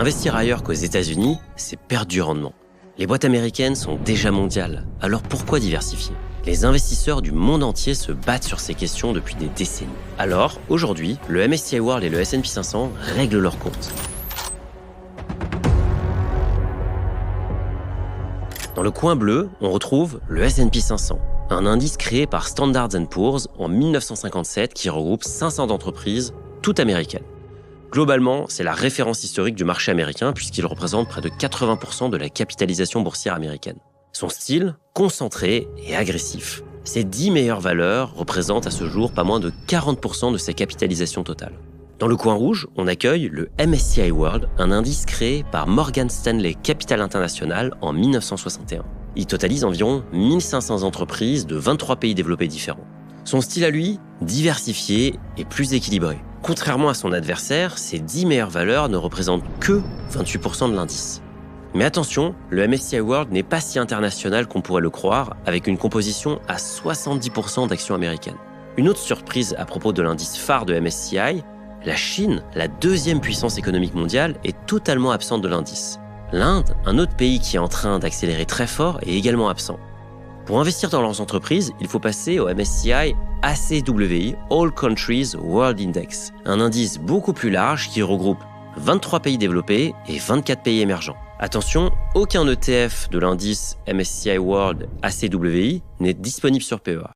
Investir ailleurs qu'aux États-Unis, c'est perdre du rendement. Les boîtes américaines sont déjà mondiales, alors pourquoi diversifier? Les investisseurs du monde entier se battent sur ces questions depuis des décennies. Alors, aujourd'hui, le MSCI World et le S&P 500 règlent leurs comptes. Dans le coin bleu, on retrouve le S&P 500, un indice créé par Standard & Poor's en 1957 qui regroupe 500 entreprises, toutes américaines. Globalement, c'est la référence historique du marché américain puisqu'il représente près de 80% de la capitalisation boursière américaine. Son style, concentré et agressif. Ses 10 meilleures valeurs représentent à ce jour pas moins de 40% de sa capitalisation totale. Dans le coin rouge, on accueille le MSCI World, un indice créé par Morgan Stanley Capital International en 1961. Il totalise environ 1500 entreprises de 23 pays développés différents. Son style à lui, diversifié et plus équilibré. Contrairement à son adversaire, ses 10 meilleures valeurs ne représentent que 28% de l'indice. Mais attention, le MSCI World n'est pas si international qu'on pourrait le croire, avec une composition à 70% d'actions américaines. Une autre surprise à propos de l'indice phare de MSCI, la Chine, la deuxième puissance économique mondiale, est totalement absente de l'indice. L'Inde, un autre pays qui est en train d'accélérer très fort, est également absent. Pour investir dans leurs entreprises, il faut passer au MSCI ACWI, All Countries World Index, un indice beaucoup plus large qui regroupe 23 pays développés et 24 pays émergents. Attention, aucun ETF de l'indice MSCI World ACWI n'est disponible sur PEA.